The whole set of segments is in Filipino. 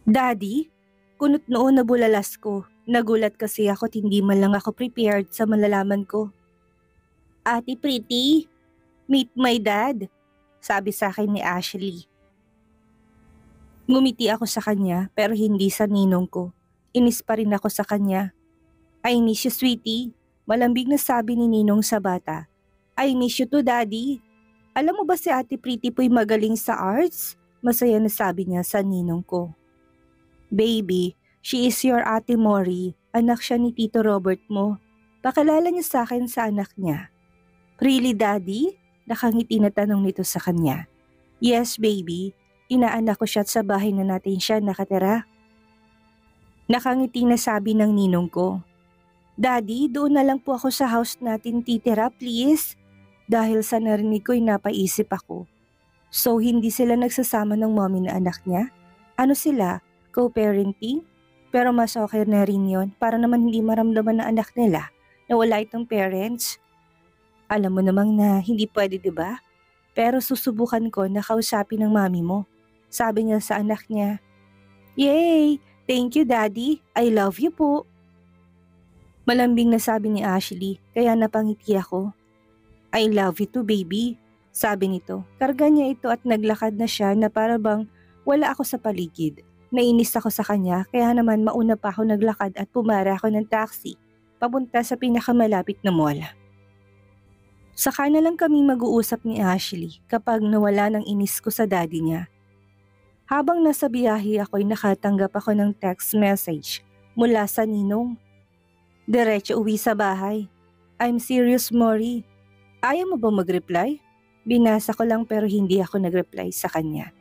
Daddy, kunot noon na bulalas ko. Nagulat kasi ako at hindi man lang ako prepared sa malalaman ko. Ate Pretty, meet my dad, sabi sa akin ni Ashley. Ngumiti ako sa kanya pero hindi sa ninong ko. Inis pa rin ako sa kanya. I miss you, sweetie. Malambing na sabi ni Ninong sa bata. I miss you too, Daddy. Alam mo ba si Ate Pretty po'y magaling sa arts? Masaya na sabi niya sa ninong ko. Baby, she is your Ate Mori. Anak siya ni Tito Robert mo. Pakilala niya sa akin sa anak niya. Really, Daddy? Nakangiti na tanong nito sa kanya. Yes, baby. Inaanak ko siya at sa bahay na natin siya nakatira. Nakangiti na sabi ng ninong ko. Daddy, doon na lang po ako sa house natin titira, please. Dahil sa narinig ko'y napaisip ako. So, hindi sila nagsasama ng mommy na anak niya? Ano sila? Co-parenting? Pero mas okay na rin yun para naman hindi maramdaman ng anak nila na wala itong parents. Alam mo namang na hindi pwede, diba? Pero susubukan ko na kausapin ng mami mo. Sabi niya sa anak niya. Yay! Thank you, Daddy. I love you po. Malambing na sabi ni Ashley kaya napangiti ako. I love you too, baby. Sabi nito. Karga niya ito at naglakad na siya na para bang wala ako sa paligid. Nainis ako sa kanya kaya naman mauna pa ako naglakad at pumara ako ng taxi papunta sa pinakamalapit na mall. Saka na lang kami mag-uusap ni Ashley kapag nawala ng inis ko sa daddy niya. Habang nasa biyahe ako'y nakatanggap ako ng text message mula sa ninong. Diretso uwi sa bahay. I'm serious, Mori. Ayaw mo ba mag-reply? Binasa ko lang pero hindi ako nag-reply sa kanya.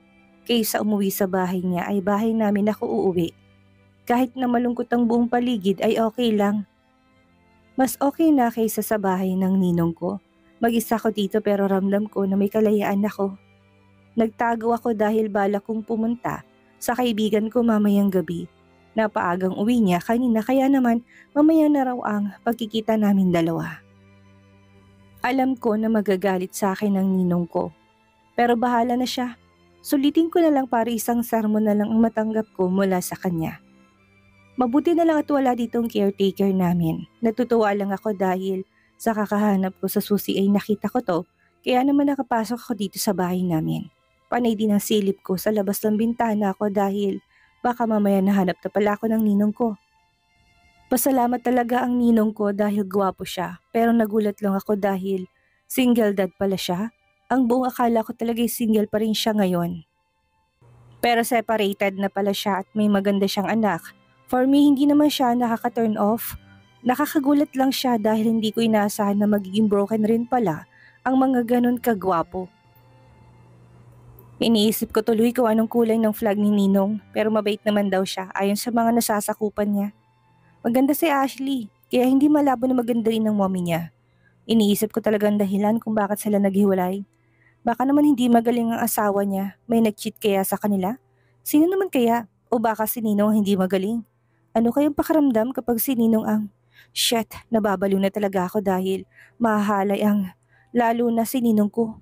Kaysa umuwi sa bahay niya ay bahay namin ako uuwi. Kahit na malungkot ang buong paligid ay okay lang. Mas okay na kaysa sa bahay ng ninong ko. Mag-isa ko dito pero ramdam ko na may kalayaan ako. Nagtago ako dahil balak kong pumunta sa kaibigan ko mamayang gabi. Napaagang uwi niya kanina kaya naman mamaya na raw ang pagkikita namin dalawa. Alam ko na magagalit sa akin ng ninong ko. Pero bahala na siya. Sulitin ko na lang para isang sermon na lang ang matanggap ko mula sa kanya. Mabuti na lang at wala ditong caretaker namin. Natutuwa lang ako dahil sa kakahanap ko sa susi ay nakita ko to kaya naman nakapasok ako dito sa bahay namin. Panay din ang silip ko sa labas ng bintana ako dahil baka mamaya nahanap na pala ako ng ninong ko. Pasalamat talaga ang ninong ko dahil gwapo siya pero nagulat lang ako dahil single dad pala siya. Ang buong akala ko talaga single pa rin siya ngayon. Pero separated na pala siya at may maganda siyang anak. For me hindi naman siya nakaka-turn off. Nakakagulat lang siya dahil hindi ko inaasahan na magiging broken rin pala ang mga ganun kagwapo. Iniisip ko tuloy kung anong kulay ng flag ni Ninong pero mabait naman daw siya ayon sa mga nasasakupan niya. Maganda si Ashley kaya hindi malabo na maganda rin ng mommy niya. Iniisip ko talagang dahilan kung bakit sila naghiwalay. Baka naman hindi magaling ang asawa niya, may nag-cheat kaya sa kanila? Sino naman kaya? O baka si Ninong ang hindi magaling? Ano kayang pakaramdam kapag si Ninong ang... Shit, nababaliw na talaga ako dahil mahalay ang... Lalo na si Ninong ko.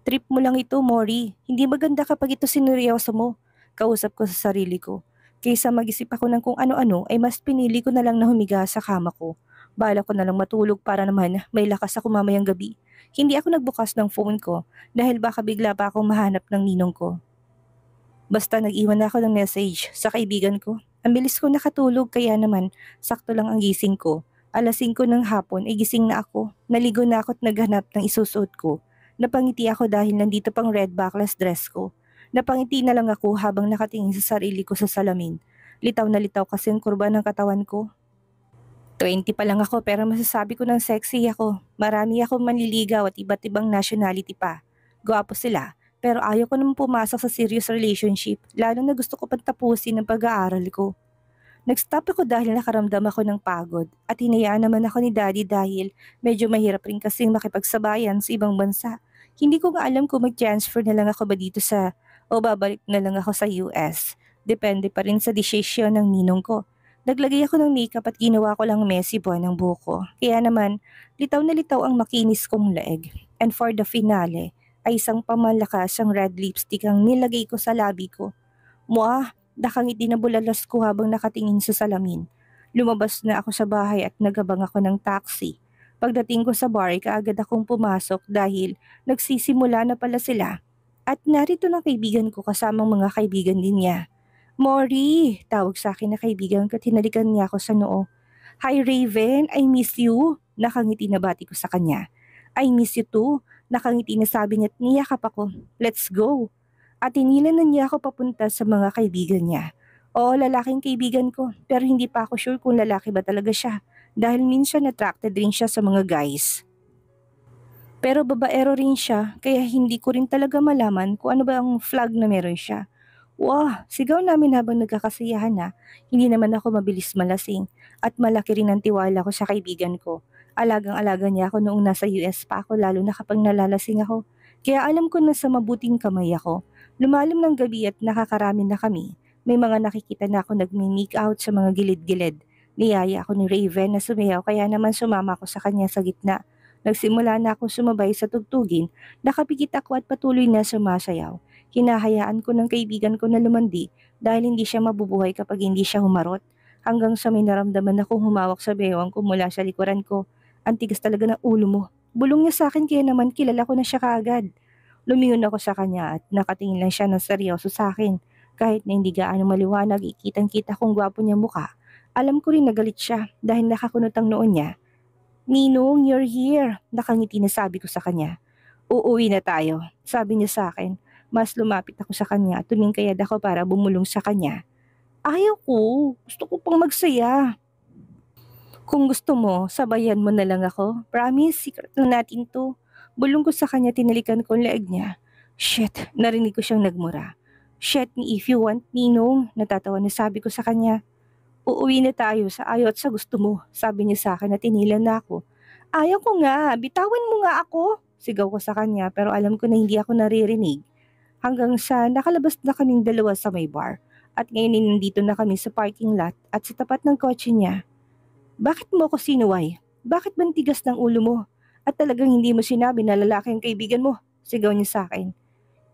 Trip mo lang ito, Mori. Hindi maganda kapag ito sineryoso mo. Kausap ko sa sarili ko. Kaysa mag-isip ako ng kung ano-ano ay mas pinili ko na lang na humiga sa kama ko. Bala ko na lang matulog para naman may lakas ako mamayang gabi. Hindi ako nagbukas ng phone ko dahil baka bigla pa akong mahanap ng ninong ko. Basta nag-iwan na ako ng message sa kaibigan ko. Ang bilis ko nakatulog kaya naman sakto lang ang gising ko. Alas 5 ng hapon ay gising na ako. Naligo na ako at naghanap ng isusuot ko. Napangiti ako dahil nandito pang red backless dress ko. Napangiti na lang ako habang nakatingin sa sarili ko sa salamin. Litaw na litaw kasi ang kurba ng katawan ko. 20 pa lang ako pero masasabi ko ng sexy ako. Marami akong manliligaw at iba't ibang nationality pa. Gwapo sila pero ayaw ko naman pumasok sa serious relationship lalo na gusto ko pang tapusin ang pag-aaral ko. Nag-stop ako dahil nakaramdam ako ng pagod at hinayaan naman ako ni Daddy dahil medyo mahirap rin kasing makipagsabayan sa ibang bansa. Hindi ko nga alam kung mag-transfer na lang ako ba dito sa o babalik na lang ako sa US. Depende pa rin sa desisyon ng ninong ko. Naglagay ako ng makeup at ginawa ko lang messy boy ng buhok. Kaya naman, litaw na litaw ang makinis kong leeg. And for the finale, ay isang pamalakas ang red lipstick ang nilagay ko sa labi ko. Mwah! Nakangiti na bulalas ko habang nakatingin sa salamin. Lumabas na ako sa bahay at nagabang ako ng taxi. Pagdating ko sa bar, kaagad akong pumasok dahil nagsisimula na pala sila. At narito na kaibigan ko kasamang mga kaibigan din niya. Mori! Tawag sa akin na kaibigan ko at hinalikan niya ako sa noo. Hi Raven, I miss you. Nakangiti na bati ko sa kanya. I miss you too. Nakangiti na sabi niya at niyakap ako. Let's go. At inilan na niya ako papunta sa mga kaibigan niya. Oo, lalaking kaibigan ko, pero hindi pa ako sure kung lalaki ba talaga siya dahil minsan attracted rin siya sa mga guys. Pero babaero rin siya kaya hindi ko rin talaga malaman kung ano ba ang flag na meron siya. Wow, sigaw namin habang nagkakasiyahan na. Hindi naman ako mabilis malasing at malaki rin ang tiwala ko sa kaibigan ko. Alagang-alaga niya ako noong nasa US pa ako lalo na kapag nalalasing ako. Kaya alam ko na sa mabuting kamay ako. Lumalim ng gabi at nakakarami na kami. May mga nakikita na ako nagmi-make out sa mga gilid-gilid. Niyaya ako ni Raven na sumayaw kaya naman sumama ako sa kanya sa gitna. Nagsimula na akong sumabay sa tugtugin, nakapikit ako at patuloy na sumasayaw. Hinahayaan ko ng kaibigan ko na lumandi dahil hindi siya mabubuhay kapag hindi siya humarot. Hanggang sa may naramdaman akong humawak sa bewang ko mula sa likuran ko. Ang tigas talaga ng ulo mo. Bulong niya sa akin kaya naman kilala ko na siya kaagad. Lumingon ako sa kanya at nakatingin lang siya ng seryoso sa akin. Kahit na hindi gaano maliwanag, ikitang-kita kong gwapo niya mukha. Alam ko rin nagalit siya dahil nakakunot ang noon niya. Ninong, you're here. Nakangiti na sabi ko sa kanya. Uuwi na tayo, sabi niya sa akin. Mas lumapit ako sa kanya at tumingkayad ako para bumulong sa kanya. Ayaw ko, gusto ko pang magsaya. Kung gusto mo, sabayan mo na lang ako. Promise, secret lang natin to. Bulong ko sa kanya, tinalikan ko ang leeg niya. Shit, narinig ko siyang nagmura. Shit me if you want, Ninong, natatawa na sabi ko sa kanya. Uuwi na tayo sa ayaw at sa gusto mo, sabi niya sa akin at tinilan na ako. Ayaw ko nga, bitawan mo nga ako. Sigaw ko sa kanya pero alam ko na hindi ako naririnig. Hanggang sa nakalabas na kaming dalawa sa may bar at ngayon ay nandito na kami sa parking lot at sa tapat ng kotse niya. Bakit mo ako sinuway? Bakit ba ang tigas ng ulo mo? At talagang hindi mo sinabi na lalaki ang kaibigan mo? Sigaw niya sa akin.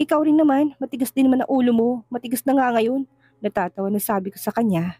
Ikaw rin naman, matigas din naman ang ulo mo, matigas na nga ngayon. Natatawa na sabi ko sa kanya.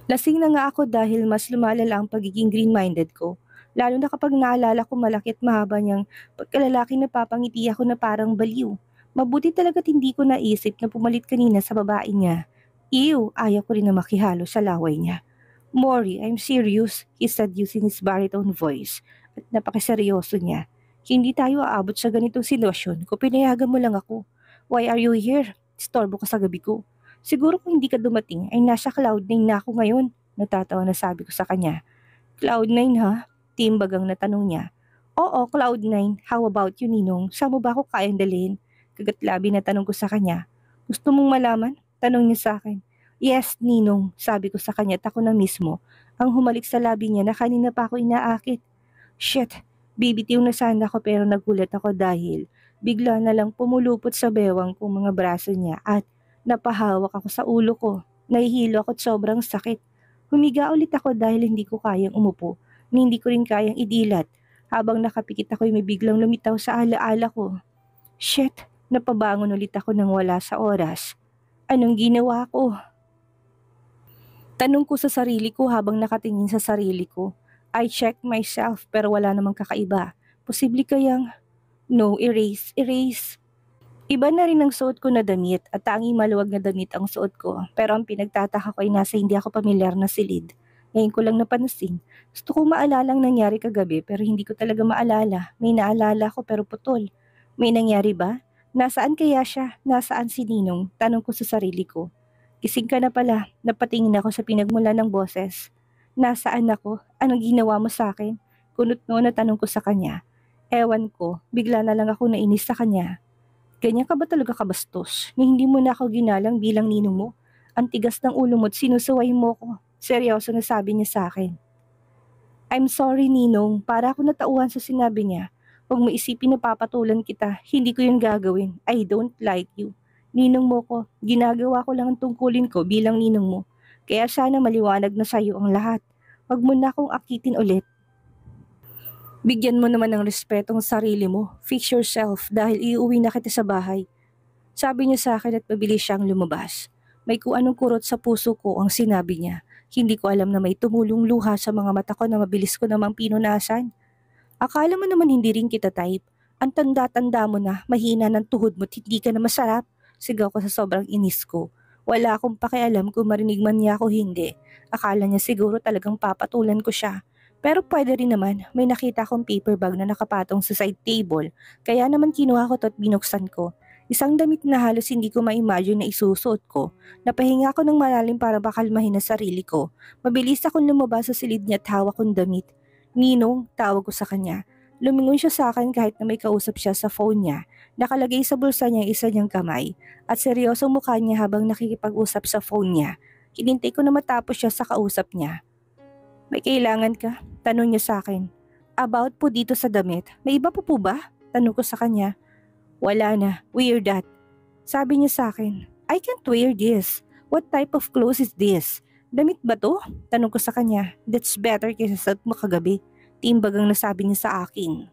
Lasing na nga ako dahil mas lumalala ang pagiging green-minded ko. Lalo na kapag naalala ko malaki at mahaba niyang pagkalalaki na papangiti ako na parang baliw. Mabuti talaga't hindi ko naisip na pumalit kanina sa babae niya. Ew, ayaw ko rin na makihalo sa laway niya. Mori, I'm serious, he said using his baritone voice. At napakiseryoso niya. Hindi tayo aabot sa ganitong sitwasyon kung pinayagan mo lang ako. Why are you here? Istorbo ka sa gabi ko. Siguro kung hindi ka dumating ay nasa Cloud9 na ako ngayon. Natatawa na sabi ko sa kanya. Cloud9 ha? Timbagang na tanong niya. Oo, Cloud9. How about you, Ninong? Saan mo ba ako kayang dalhin? Kagatlabi na tanong ko sa kanya. Gusto mong malaman? Tanong niya sa akin. Yes, Ninong. Sabi ko sa kanya at ako na mismo. Ang humalik sa labi niya na kanina pa ako inaakit. Shit, bibitiw na sana ako pero nagulat ako dahil bigla na lang pumulupot sa bewang kong mga braso niya at napahawak ako sa ulo ko. Nahihilo ako at sobrang sakit. Humiga ulit ako dahil hindi ko kayang umupo. Hindi ko rin kayang idilat. Habang nakapikit ako ay may biglang lumitaw sa alaala ko. Shit, napabangon ulit ako nang wala sa oras. Anong ginawa ko? Tanong ko sa sarili ko habang nakatingin sa sarili ko. I checked myself pero wala namang kakaiba. Posible kayang, no, erase. Iba na rin ang suot ko na damit at tanging maluwag na damit ang suot ko. Pero ang pinagtataka ko ay nasa hindi ako pamilyar na silid. Ngayon ko lang napansin. Gusto kong maalala ang nangyari kagabi pero hindi ko talaga maalala. May naalala ko pero putol. May nangyari ba? Nasaan kaya siya? Nasaan si Ninong? Tanong ko sa sarili ko. Gising ka na pala. Napatingin ako sa pinagmula ng boses. Nasaan ako? Anong ginawa mo sa akin? Kunot noon na tanong ko sa kanya. Ewan ko, bigla na lang ako nainis sa kanya. Ganyan ka ba talaga kabastos? Na hindi mo na ako ginalang bilang ninong mo? Ang tigas ng ulo mo at sinusuway mo ko. Seryoso na sabi niya sa akin. I'm sorry, Ninong. Para ako natauhan sa sinabi niya. Huwag mo isipin na papatulan kita. Hindi ko yun gagawin. I don't like you. Ninong mo ko. Ginagawa ko lang ang tungkulin ko bilang ninong mo. Kaya sana maliwanag na sa'yo ang lahat. Huwag mo na akong akitin ulit. Bigyan mo naman ng respetong sarili mo. Fix yourself dahil iuwi na kita sa bahay. Sabi niya sa akin at mabilis siyang lumabas. May kung anong kurot sa puso ko ang sinabi niya. Hindi ko alam na may tumulong luha sa mga mata ko na mabilis ko namang pinunasan. Akala mo naman hindi rin kita type. Ang tanda-tanda mo na, mahina ng tuhod mo't hindi ka na masarap. Sigaw ko sa sobrang inis ko. Wala akong pakialam kung marinig man niya ako hindi. Akala niya siguro talagang papatulan ko siya. Pero pwede rin naman, may nakita akong paper bag na nakapatong sa side table. Kaya naman kinuha ko to at binuksan ko. Isang damit na halos hindi ko ma-imagine na isusuot ko. Napahinga ako ng malalim para makalmahin ang sarili ko. Mabilis akong lumabas sa silid niya at hawak kong damit. Ninong, tawag ko sa kanya. Lumingon siya sa akin kahit na may kausap siya sa phone niya. Nakalagay sa bulsa niya isa niyang kamay at seryosong mukha niya habang nakikipag-usap sa phone niya. Hinintay ko na matapos siya sa kausap niya. May kailangan ka? Tanong niya sa akin. About po dito sa damit. May iba pa po ba? Tanong ko sa kanya. Wala na. Wear that. Sabi niya sa akin. I can't wear this. What type of clothes is this? Damit ba to? Tanong ko sa kanya. That's better kaysa sa mo kagabi. Timbag ang nasabi niya sa akin.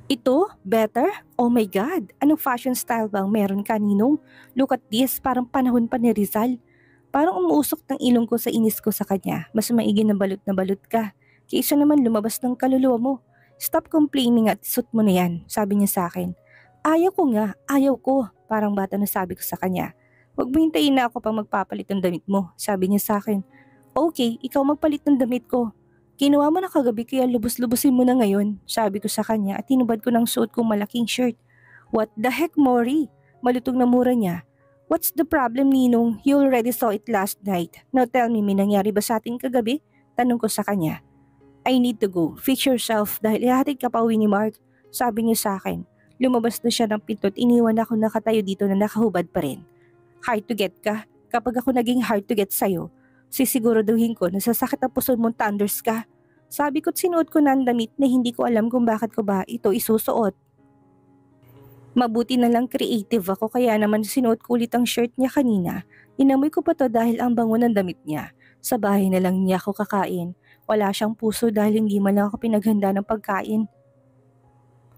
Ito? Better? Oh my God! Anong fashion style bang meron kaninong? Look at this, parang panahon pa ni Rizal. Parang umuusok ng ilong ko sa inis ko sa kanya. Mas maigi na balot ka. Kaysa naman lumabas ng kaluluwa mo. Stop complaining at suit mo na yan, sabi niya sa akin. Ayaw ko nga, ayaw ko. Parang bata na sabi ko sa kanya. Huwag mo hintayin na ako pang magpapalit ng damit mo, sabi niya sa akin. Okay, ikaw magpalit ng damit ko. Kinuha mo na kagabi kaya lubos-lubosin mo na ngayon, sabi ko sa kanya at tinubad ko ng suot kong malaking shirt. What the heck, Mori? Malutong na mura niya. What's the problem, Ninong? You already saw it last night. Now tell me, may nangyari ba sa atin kagabi? Tanong ko sa kanya. I need to go. Fix yourself dahil ihatid ka pa uwi ni Mark. Sabi niya sa akin. Lumabas na siya ng pinto at iniwan ako nakatayo dito na nakahubad pa rin. Hard to get ka. Kapag ako naging hard to get sa'yo, sisiguraduhin ko na sasakit ang puso mong thunders ka. Sabi ko't sinuot ko na ang damit na hindi ko alam kung bakit ko ba ito isusuot. Mabuti na lang creative ako kaya naman sinuot ko ulit ang shirt niya kanina. Inamoy ko pa to dahil ang bango ng damit niya. Sa bahay na lang niya ako kakain. Wala siyang puso dahil hindi man lang ako pinaghanda ng pagkain.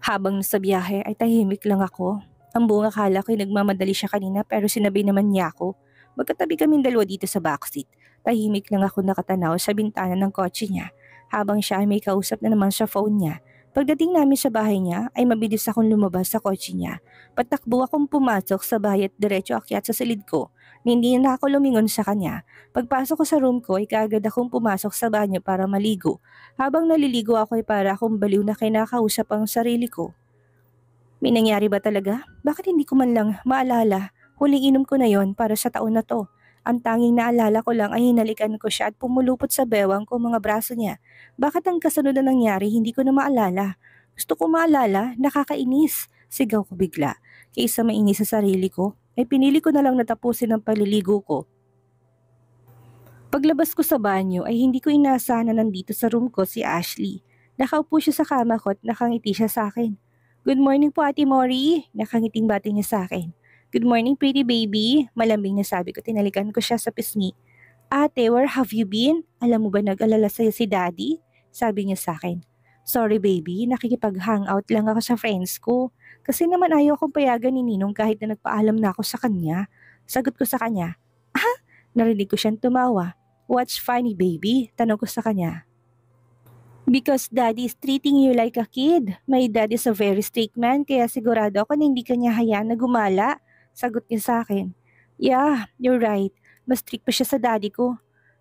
Habang nasa biyahe ay tahimik lang ako. Ang buong akala ko'y nagmamadali siya kanina pero sinabi naman niya ako. Magkatabi kaming dalawa dito sa backseat. Tahimik lang ako nakatanaw sa bintana ng kotse niya habang siya ay may kausap na naman sa phone niya. Pagdating namin sa bahay niya ay mabilis akong lumabas sa kotse niya. Patakbo akong pumasok sa bahay at diretso akyat sa silid ko. Hindi na ako lumingon sa kanya. Pagpasok ko sa room ko ay kaagad akong pumasok sa banyo para maligo. Habang naliligo ako ay para akong baliw na kinakausap ang sarili ko. May nangyari ba talaga? Bakit hindi ko man lang maalala? Huling inom ko na yon para sa taon na to. Ang tanging naalala ko lang ay hinalikan ko siya at pumulupot sa bewang ko mga braso niya. Bakit ang kasunod na nangyari hindi ko na maalala? Gusto ko maalala, nakakainis. Sigaw ko bigla. Kaysa mainis sa sarili ko, ay pinili ko na lang natapusin ang paliligo ko. Paglabas ko sa banyo ay hindi ko inaasahan na nandito sa room ko si Ashley. Nakaupo siya sa kama ko at nakangiti siya sa akin. Good morning po Ate Mori, nakangiting bati niya sa akin. Good morning pretty baby, malambing na sabi ko, tinalikan ko siya sa pisngi. Ate, where have you been? Alam mo ba nag-alala sa'yo si Daddy? Sabi niya sa akin. Sorry baby, nakikipag-hangout lang ako sa friends ko. Kasi naman ayaw akong payagan ni Ninong kahit na nagpaalam na ako sa kanya. Sagot ko sa kanya. Ah, narinig ko siyang tumawa. What's funny baby? Tanong ko sa kanya. Because daddy is treating you like a kid. My dad is a very strict man kaya sigurado ako na hindi kanya hayaan na gumala. Sagot niya sa akin. Yeah, you're right. Mas strict pa siya sa daddy ko.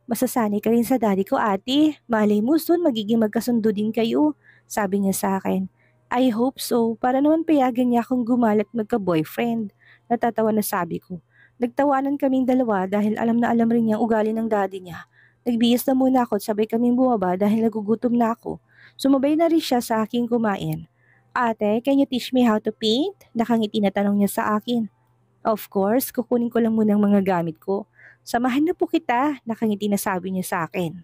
Masasanay ka rin sa daddy ko ate. Malay mo soon magiging magkasundo din kayo. Sabi niya sa akin. I hope so. Para naman payagan niya akong gumalat magka-boyfriend. Natatawa na sabi ko. Nagtawanan kaming dalawa dahil alam na alam rin niya ang ugali ng daddy niya. Nagbihis na muna ako at sabay kaming bumaba dahil nagugutom na ako. Sumabay na rin siya sa akin kumain. Ate, can you teach me how to paint? Nakangiti na tanong niya sa akin. Of course, kukunin ko lang muna ang mga gamit ko. Samahan na po kita, nakangiti na sabi niya sa akin.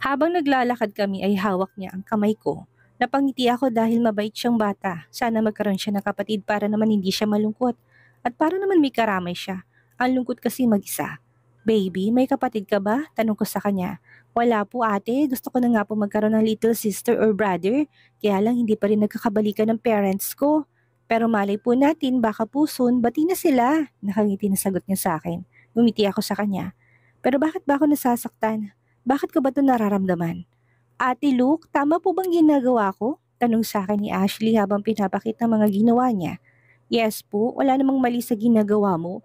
Habang naglalakad kami ay hawak niya ang kamay ko. Napangiti ako dahil mabait siyang bata. Sana magkaroon siya ng kapatid para naman hindi siya malungkot. At para naman may karamay siya. Ang lungkot kasi mag-isa. Baby, may kapatid ka ba? Tanong ko sa kanya. Wala po ate, gusto ko na nga po magkaroon ng little sister or brother. Kaya lang hindi pa rin nagkakabalikan ng parents ko. Pero malay po natin baka po soon bati na sila. Nakangiti na sagot niya sa akin. Ngumiti ako sa kanya. Pero bakit ba ako nasasaktan? Bakit ko ba ito nararamdaman? Ate Luke, tama po bang ginagawa ko? Tanong sa akin ni Ashley habang pinapakita ang mga ginawa niya. Yes po, wala namang mali sa ginagawa mo.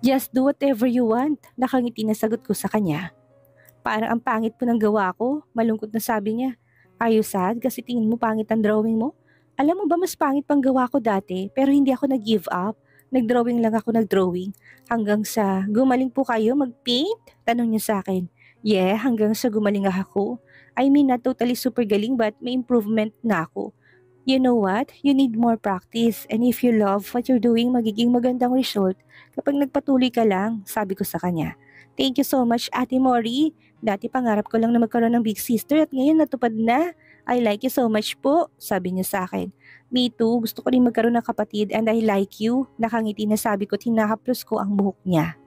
Just do whatever you want. Nakangiti na sagot ko sa kanya. Parang ang pangit po ng gawa ko, malungkot na sabi niya. Are you sad kasi tingin mo pangit ang drawing mo? Alam mo ba mas pangit pang gawa ko dati pero hindi ako nag-give up. Nag-drawing lang ako nag-drawing hanggang sa gumaling po kayo mag-paint? Tanong niya sa akin. Yeah, hanggang sa gumaling ako. I mean not totally super galing but may improvement na ako. You know what? You need more practice and if you love what you're doing magiging magandang result kapag nagpatuloy ka lang, sabi ko sa kanya. Thank you so much Ate Mori. Dati pangarap ko lang na magkaroon ng big sister at ngayon natupad na. I like you so much po, sabi niya sa akin. Me too, gusto ko rin magkaroon ng kapatid and I like you. Nakangiti na sabi ko at hinahaplos ko ang buhok niya.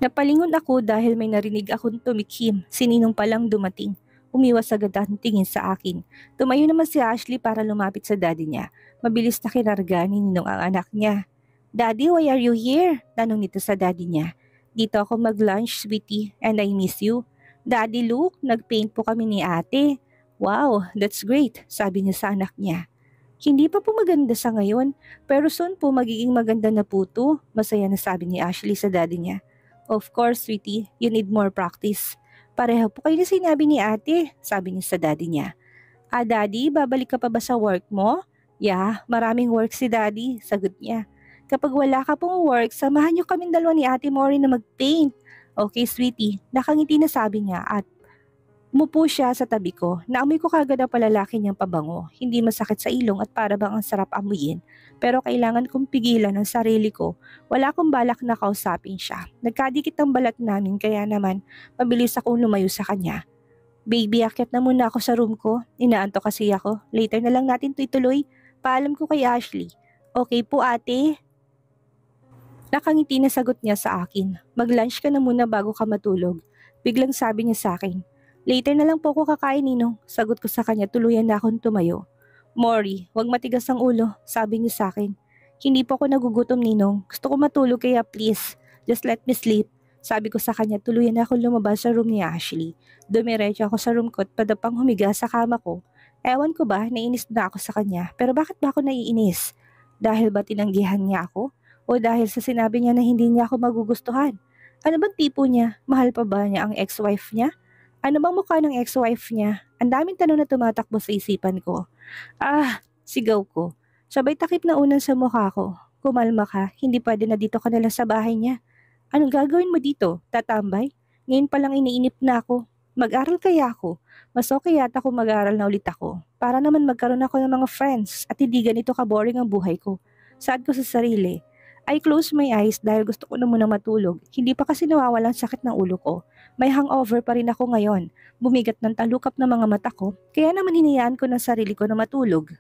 Napalingon ako dahil may narinig akong tumikhim, sininong palang dumating. Umiwas agad ang tingin sa akin. Tumayo naman si Ashley para lumapit sa daddy niya. Mabilis na kinarga ni Ninong ang anak niya. Daddy, why are you here? Tanong nito sa daddy niya. Dito ako mag-lunch, sweetie, and I miss you. Daddy Luke, nag-paint po kami ni ate. Wow, that's great, sabi niya sa anak niya. Hindi pa po maganda sa ngayon, pero soon po magiging maganda na po to, masaya na sabi ni Ashley sa daddy niya. Of course, sweetie, you need more practice. Pareho po kayo na sinabi ni ate, sabi niya sa daddy niya. Daddy, babalik ka pa ba sa work mo? Yeah, maraming work si daddy, sagot niya. Kapag wala ka pong work, samahan niyo kaming dalawa ni Ate Mori na mag-paint. Okay, sweetie, nakangiti na sabi niya at mupo siya sa tabi ko. Naamoy ko kagad ang palalaki niyang pabango. Hindi masakit sa ilong at para bang ang sarap amuyin. Pero kailangan kong pigilan ang sarili ko. Wala akong balak na kausapin siya. Nagkadikit ang balat namin kaya naman mabilis akong lumayo sa kanya. Baby, akyat na muna ako sa room ko. Inaanto kasi ako. Later na lang natin ito ituloy. Paalam ko kay Ashley. Okay po ate? Nakangiti na sagot niya sa akin. Mag-lunch ka na muna bago ka matulog. Biglang sabi niya sa akin. Later na lang po ako kakain, Ninong. Sagot ko sa kanya, tuluyan na akong tumayo. Mori, wag matigas ang ulo, sabi niya sa akin. Hindi po ako nagugutom, Ninong. Gusto ko matulog kaya please, just let me sleep. Sabi ko sa kanya, tuluyan na akong lumabas sa room ni Ashley. Dumiretso ako sa room ko at padapang humiga sa kama ko. Ewan ko ba, nainis na ako sa kanya. Pero bakit ba ako naiinis? Dahil ba tinanggihan niya ako? O dahil sa sinabi niya na hindi niya ako magugustuhan? Ano bang tipo niya? Mahal pa ba niya ang ex-wife niya? Ano bang mukha ng ex-wife niya? Ang daming tanong na tumatakbo sa isipan ko. Sigaw ko. Sabay takip na unan sa mukha ko. Kumalma ka, hindi pwede na dito ka nalang sa bahay niya. Anong gagawin mo dito? Tatambay? Ngayon palang iniinip na ako. Mag-aral kaya ako? Mas okay yata kung mag-aral na ulit ako. Para naman magkaroon ako ng mga friends at hindi ganito ka-boring ang buhay ko. Sad ko sa sarili. I close my eyes dahil gusto ko na muna matulog. Hindi pa kasi nawawalan sakit ng ulo ko. May hangover pa rin ako ngayon. Bumigat ng talukap ng mga mata ko, kaya naman hinayaan ko ng sarili ko na matulog.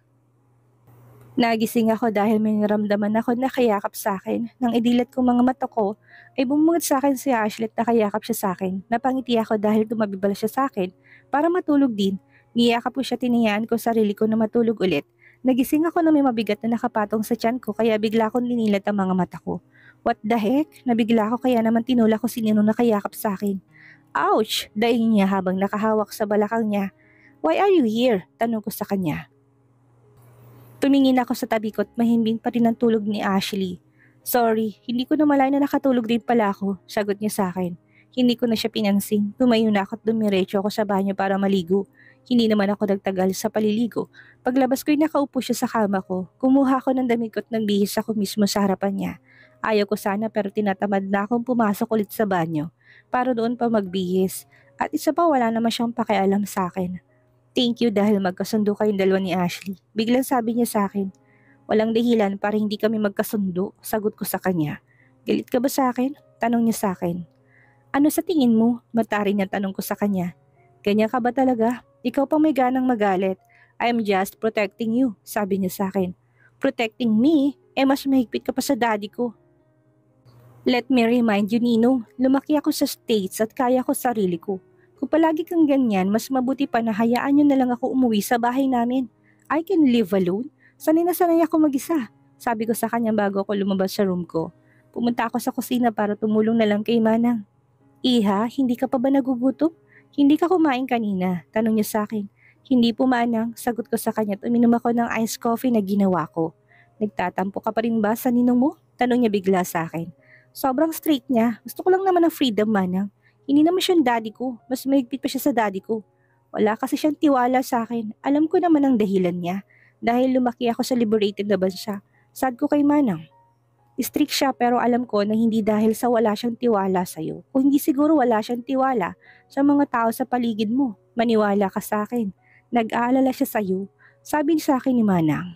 Nagising ako dahil may naramdaman ako na kayakap sa akin. Nang idilat ko mga mata ko, ay bumungad sa akin si Ashley at nakayakap siya sa akin. Napangiti ako dahil tumabibala siya sa akin para matulog din. Niyakap ko siya, tinayaan ko sarili ko na matulog ulit. Nagising ako na may mabigat na nakapatong sa tiyan ko kaya bigla akong linilat ang mga mata ko. What the heck? Nabigla ako kaya naman tinula ko si Ninong nakayakap sa akin. Ouch! Daing niya habang nakahawak sa balakang niya. Why are you here? Tanong ko sa kanya. Tumingin ako sa tabi ko at mahimbing pa rin ang tulog ni Ashley. Sorry, hindi ko namalay na nakatulog din pala ako, sagot niya sa akin. Hindi ko na siya pinansin. Tumayo na ako at dumiretso ako sa banyo para maligo. Hindi naman ako nagtagal sa paliligo. Paglabas ko'y nakaupo siya sa kama ko. Kumuha ako ng damit ko at nagbihis ako mismo sa harapan niya. Ayaw ko sana pero tinatamad na akong pumasok ulit sa banyo para doon pa magbihis. At isa pa wala naman siyang pakialam sa akin. Thank you dahil magkasundo kayong dalawa ni Ashley. Biglang sabi niya sa akin. Walang dahilan para hindi kami magkasundo, sagot ko sa kanya. Galit ka ba sa akin? Tanong niya sa akin. Ano sa tingin mo? Matarin niya tanong ko sa kanya. Ganyan ka ba talaga? Ikaw pang may ganang magalit. I'm just protecting you, sabi niya sa akin. Protecting me? Mas mahigpit ka pa sa daddy ko. Let me remind you, Ninong, lumaki ako sa States at kaya ko sarili ko. Kung palagi kang ganyan, mas mabuti pa na hayaan niyo na lang ako umuwi sa bahay namin. I can live alone. Sanay ako mag-isa. Sabi ko sa kanya bago ako lumabas sa room ko. Pumunta ako sa kusina para tumulong na lang kay Manang. Iha, hindi ka pa ba nagugutom? Hindi ka kumain kanina, tanong niya sa akin. Hindi po Manang, sagot ko sa kanya at uminom ako ng iced coffee na ginawa ko. Nagtatampo ka pa rin ba sa ninong mo? Tanong niya bigla sa akin. Sobrang straight niya, gusto ko lang naman ng freedom Manang. Hindi naman siyang daddy ko, mas mahigpit pa siya sa daddy ko. Wala kasi siyang tiwala sa akin, alam ko naman ang dahilan niya. Dahil lumaki ako sa liberated na bansa. Sad ko kay Manang. Strict siya pero alam ko na hindi dahil sa wala siyang tiwala sa'yo. Kung hindi siguro wala siyang tiwala sa mga tao sa paligid mo. Maniwala ka sa akin. Nag-aalala siya sa'yo. Sabi niya sa akin ni Manang.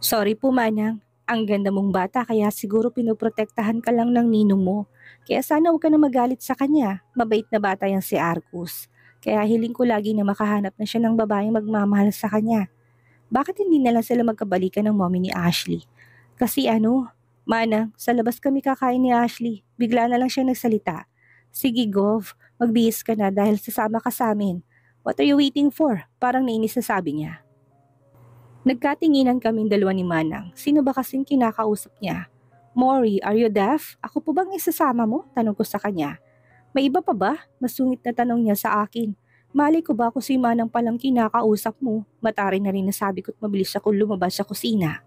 Sorry po Manang. Ang ganda mong bata kaya siguro pinoprotektahan ka lang ng ninong mo. Kaya sana huwag ka na magalit sa kanya. Mabait na bata yan si Arcus. Kaya hiling ko lagi na makahanap na siya ng babaeng magmamahal sa kanya. Bakit hindi na lang sila magkabalikan ng mommy ni Ashley? Kasi Manang, sa labas kami kakain ni Ashley. Bigla na lang siya nagsalita. Sige Gov, magbihis ka na dahil sasama ka sa amin. What are you waiting for? Parang nainis na sabi niya. Nagkatinginan kaming dalawa ni Manang. Sino ba kasing kinakausap niya? Maury, are you deaf? Ako po bang isasama mo? Tanong ko sa kanya. May iba pa ba? Masungit na tanong niya sa akin. Malay ko ba kung si Manang palang kinakausap mo? Matari na rin nasabi ko't mabilis ako lumabas sa kusina.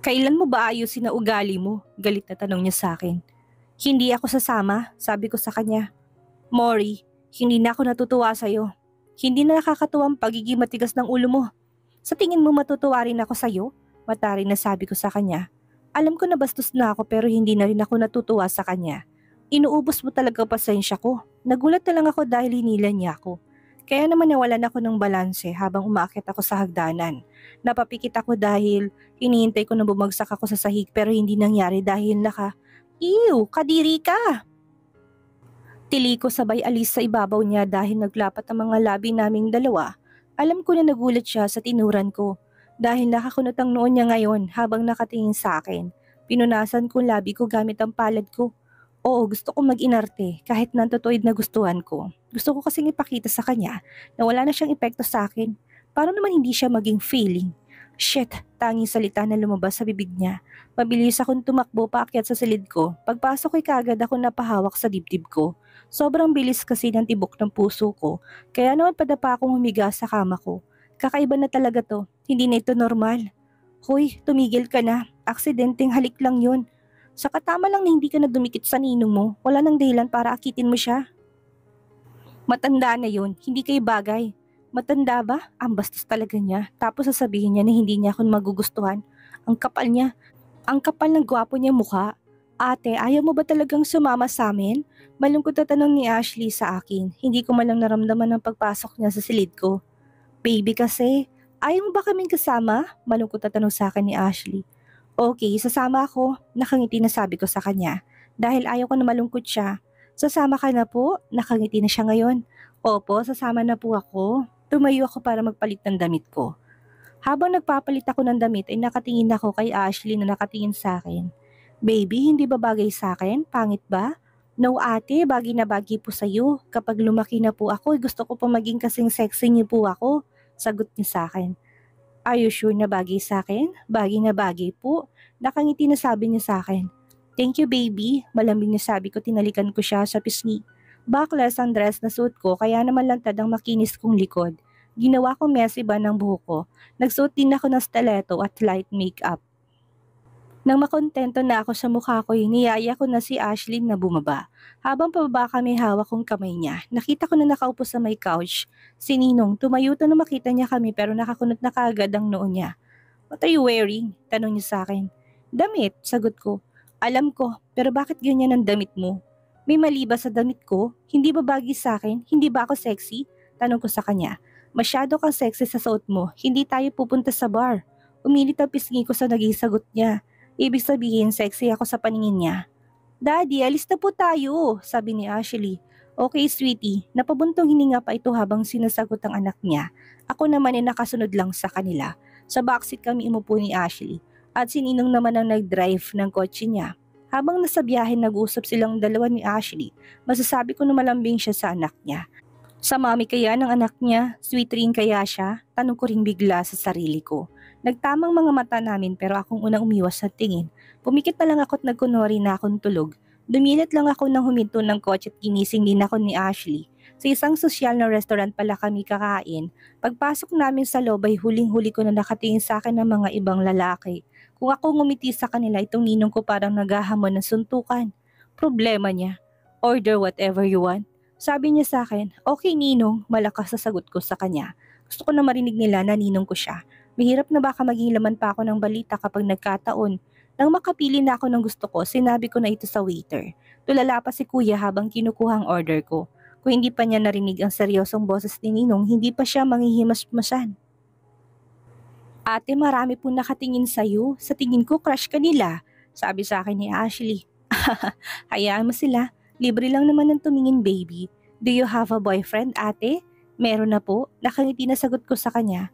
Kailan mo ba ayusin na ugali mo? Galit na tanong niya sa akin. Hindi ako sasama, sabi ko sa kanya. Maury, hindi na ako natutuwa sa'yo. Hindi na nakakatuwang pagiging matigas ng ulo mo. Sa tingin mo matutuwa rin ako sa'yo? Matari na sabi ko sa kanya. Alam ko na bastos na ako pero hindi na rin ako natutuwa sa kanya. Inuubos mo talaga pasensya ko. Nagulat na lang ako dahil hinilan niya ako. Kaya naman nawalan ako ng balanse habang umaakit ako sa hagdanan. Napapikit ako dahil hinihintay ko na bumagsak ako sa sahig pero hindi nangyari dahil Ew, kadiri ka! Tili ko sabay alis sa ibabaw niya dahil naglapat ang mga labi naming dalawa. Alam ko na nagulat siya sa tinuran ko dahil nakakunot ang noon niya ngayon habang nakatingin sa akin. Pinunasan ko labi ko gamit ang palad ko. Oo, gusto ko mag-inarte kahit nantotoid na gustuhan ko. Gusto ko kasing ipakita sa kanya na wala na siyang epekto sa akin. Paano naman hindi siya maging feeling? Shit, tanging salita na lumabas sa bibig niya. Mabilis akong tumakbo paakyat sa silid ko. Pagpasok ay kaagad ako napahawak sa dibdib ko. Sobrang bilis kasi ng tibok ng puso ko. Kaya naman padapa akong humiga sa kama ko. Kakaiba na talaga to. Hindi na ito normal. Hoy, tumigil ka na. Aksidenteng halik lang yun. Sa katama lang na hindi ka na dumikit sa ninong mo, wala nang dahilan para akitin mo siya. Matanda na yun, hindi kayo bagay. Matanda ba? Ang bastos talaga niya. Tapos sasabihin niya na hindi niya ako magugustuhan. Ang kapal niya. Ang kapal ng gwapo niya mukha. Ate, ayaw mo ba talagang sumama sa amin? Malungkot na tanong ni Ashley sa akin. Hindi ko malang naramdaman ang pagpasok niya sa silid ko. Baby kasi, ayaw mo ba kaming kasama? Malungkot na tanong sa akin ni Ashley. Okay, sasama ako. Nakangiti na sabi ko sa kanya. Dahil ayaw ko na malungkot siya. Sasama ka na po? Nakangiti na siya ngayon. Opo, sasama na po ako. Tumayo ako para magpalit ng damit ko. Habang nagpapalit ako ng damit ay nakatingin ako kay Ashley na nakatingin sa akin. Baby, hindi ba bagay sa akin? Pangit ba? No ate, bagay na bagay po sa'yo. Kapag lumaki na po ako, gusto ko pa maging kasing sexy niyo po ako. Sagot niya sa akin. Are you sure na bagay sa akin? Bagay na bagay po. Nakangiti na sabi niya sa akin. Thank you baby. Malambing na sabi ko, tinalikan ko siya sa pisngi. Backless ang dress na suot ko kaya naman lantad ang makinis kong likod. Ginawa ko messy ba ng buhok ko. Nagsuot din ako ng stiletto at light makeup. Nang makontento na ako sa mukha ko, niyaya ko na si Ashley na bumaba. Habang pababa kami hawak kong kamay niya, nakita ko na nakaupo sa may couch. Si Ninong, tumayo na makita niya kami pero nakakunot na kaagad ang noo niya. What are you wearing? Tanong niya sa akin. Damit, sagot ko. Alam ko, pero bakit ganyan ang damit mo? May mali ba sa damit ko? Hindi ba bagay sa akin? Hindi ba ako sexy? Tanong ko sa kanya. Masyado kang sexy sa suot mo, hindi tayo pupunta sa bar. Umilit ang pisngi ko sa naging sagot niya. Ibig sabihin, sexy ako sa paningin niya. Daddy, alis na po tayo, sabi ni Ashley. Okay, sweetie, napabuntong hininga pa ito habang sinasagot ang anak niya. Ako naman ay nakasunod lang sa kanila. Sa backseat kami umupo ni Ashley at si Ninong naman ang nag-drive ng kotse niya. Habang nasa biyahe nag-uusap silang dalawa ni Ashley, masasabi ko na malambing siya sa anak niya. Sa mami kaya ng anak niya, sweet rin kaya siya? Tanong ko ring bigla sa sarili ko. Nagtamang mga mata namin pero akong unang umiwas sa tingin. Pumikit na lang ako at nagkunwari na akong tulog. Dumilit lang ako nang huminto ng kotse at ginising din ako ni Ashley. Sa isang sosyal na restaurant pala kami kakain. Pagpasok namin sa loob ay huling-huli ko na nakatingin sa akin ng mga ibang lalaki. Kung ako ngumiti sa kanila, itong ninong ko parang naghahamon ng suntukan. Problema niya. Order whatever you want. Sabi niya sa akin, okay ninong, malakas sa sagot ko sa kanya. Gusto ko na marinig nila na ninong ko siya. Mahirap na baka maging laman pa ako ng balita kapag nagkataon. Nang makapili na ako ng gusto ko, sinabi ko na ito sa waiter. Tulala pa si kuya habang kinukuha ang order ko. Kung hindi pa niya narinig ang seryosong boses ni ninong, hindi pa siya manghihimas-masan. Ate, marami po nakatingin sa'yo. Sa tingin ko, crush ka nila. Sabi sa akin ni Ashley. Hayaan mo sila. Libre lang naman ng tumingin, baby. Do you have a boyfriend, ate? Meron na po. Nakangiti na sagot ko sa kanya.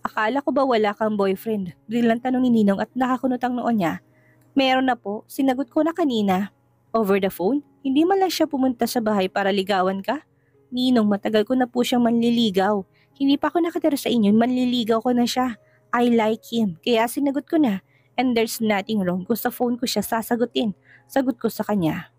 Akala ko ba wala kang boyfriend? Biglang tanong ni Ninong at nakakunot ang noo niya. Meron na po. Sinagot ko na kanina. Over the phone? Hindi man lang siya pumunta sa bahay para ligawan ka? Ninong, matagal ko na po siyang manliligaw. Hindi pa ako nakatira sa inyo, manliligaw ko na siya. I like him. Kaya sinagot ko na. And there's nothing wrong kung sa phone ko siya sasagutin. Sagot ko sa kanya.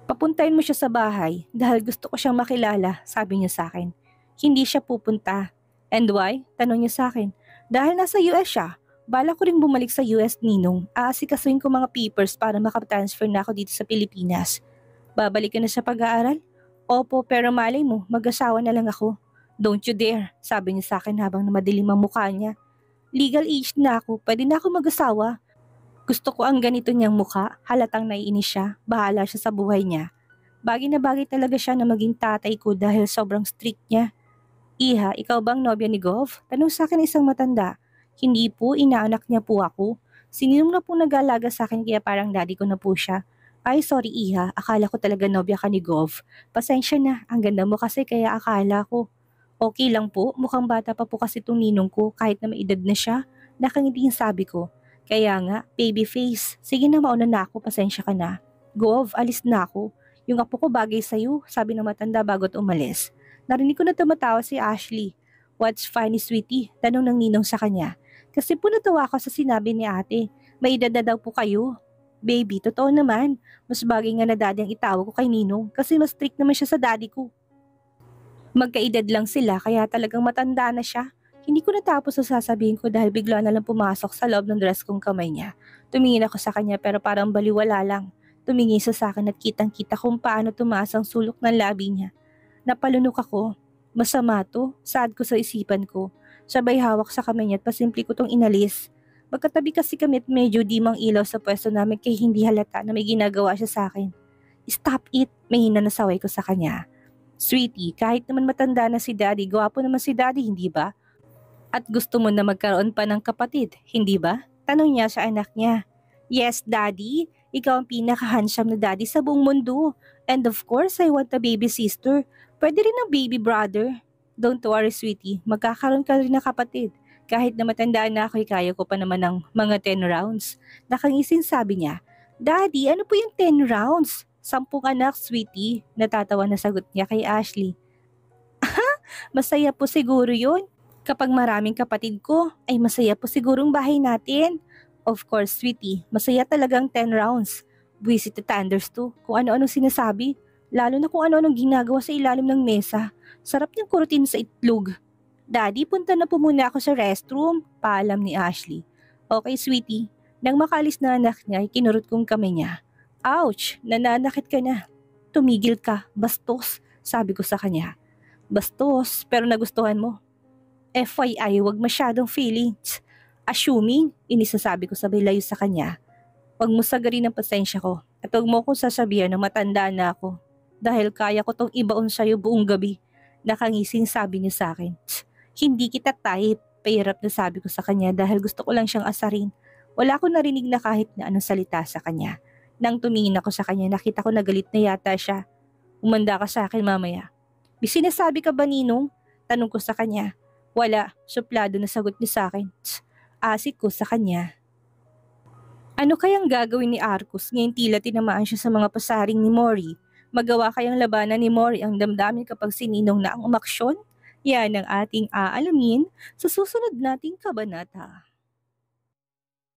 Papuntahin mo siya sa bahay dahil gusto ko siyang makilala, sabi niya sa akin. Hindi siya pupunta. And why? Tanong niya sa akin. Dahil nasa US siya. Bala ko ring bumalik sa US, ninong. Aasikasuhin ko mga papers para makatransfer na ako dito sa Pilipinas. Babalik ka na sa pag-aaral? Opo, pero malay mo, mag-asawa na lang ako. Don't you dare, sabi niya sa akin habang madilim ang mukha niya. Legal age na ako, pwede na ako mag-asawa. Gusto ko ang ganito niyang mukha, halatang naiinis siya, bahala siya sa buhay niya. Bagay na bagay talaga siya na maging tatay ko dahil sobrang strict niya. Iha, ikaw bang nobya ni Gov? Tanong sa akin isang matanda. Hindi po, inaanak niya po ako. Sininong na po nag-aalaga sa akin kaya parang daddy ko na po siya. Ay sorry Iha, akala ko talaga nobya ka ni Gov. Pasensya na, ang ganda mo kasi kaya akala ko. Okay lang po, mukhang bata pa po kasi itong ninong ko kahit na may edad na siya. Nakangiti yung sabi ko. Kaya nga, baby face. Sige na, mauna na ako, pasensya ka na. Gov, alis na ako. Yung apo ko bagay sa'yo, sabi ng matanda bago't umalis. Narinig ko na tumatawa si Ashley. What's funny, sweetie? Tanong ng ninong sa kanya. Kasi po natawa ako sa sinabi ni ate. May edad na daw po kayo. Baby, totoo naman. Mas bagay nga na daddy ang itawag ko kay ninong kasi mas strict naman siya sa daddy ko. Magkaedad lang sila kaya talagang matanda na siya. Hindi ko natapos sa sasabihin ko dahil bigla na lang pumasok sa loob ng dress kong kamay niya. Tumingin ako sa kanya pero parang baliwala lang. Tumingin siya sa akin at kitang-kita kung paano tumaas ang sulok ng labi niya. Napalunok ako. Masama to, sad ko sa isipan ko. Sabay hawak sa kamay niya at pasimple ko tong inalis. Magkatabi kasi kami at medyo dimang ilaw sa pwesto namin kaya hindi halata na may ginagawa siya sa akin. Stop it, may hinanasaway ko sa kanya. Sweetie, kahit naman matanda na si daddy, gwapo naman si daddy, hindi ba? At gusto mo na magkaroon pa ng kapatid, hindi ba? Tanong niya sa anak niya. Yes, daddy. Ikaw ang pinaka-handsome na daddy sa buong mundo. And of course, I want a baby sister. Pwede rin ng baby brother. Don't worry, sweetie. Magkakaroon ka rin ng kapatid. Kahit na matandaan na ako, kaya ko pa naman ng mga 10 rounds. Nakangising sabi niya, Daddy, ano po yung 10 rounds? 10 anak, sweetie. Natatawa na sagot niya kay Ashley. Masaya po siguro yun. Kapag maraming kapatid ko, ay masaya po sigurong bahay natin. Of course, sweetie, masaya talagang 10 rounds. Buwisit na thunders to, kung ano-anong sinasabi. Lalo na kung ano-anong ginagawa sa ilalim ng mesa. Sarap niyang kurutin sa itlog. Daddy, punta na po muna ako sa restroom, paalam ni Ashley. Okay, sweetie. Nang makalis na anak niya, ay kinurot kong kamay niya. Ouch, nananakit ka na. Tumigil ka, bastos, sabi ko sa kanya. Bastos, pero nagustuhan mo. FYI, wag masyadong feelings. Assuming, inisasabi ko sabay layo sa kanya. Wag mo sagarin ang pasensya ko at wag mo kong sasabihan na matanda na ako. Dahil kaya ko tong ibaon sa'yo buong gabi. Nakangising sabi niya sa akin. Hindi kita type, pahirap na sabi ko sa kanya dahil gusto ko lang siyang asarin. Wala akong narinig na kahit na anong salita sa kanya. Nang tumingin ako sa kanya, nakita ko na galit na yata siya. Umanda ka sa akin mamaya. May sinasabi ka ba, Ninong? Tanong ko sa kanya. Wala, suplado na sagot niya sa akin. Asik ko sa kanya. Ano kayang gagawin ni Arcus ngayong tila tinamaan siya sa mga pasaring ni Mori? Magawa kayang labanan ni Mori ang damdamin kapag si Ninong na ang umaksyon? Yan ang ating aalamin sa susunod nating kabanata.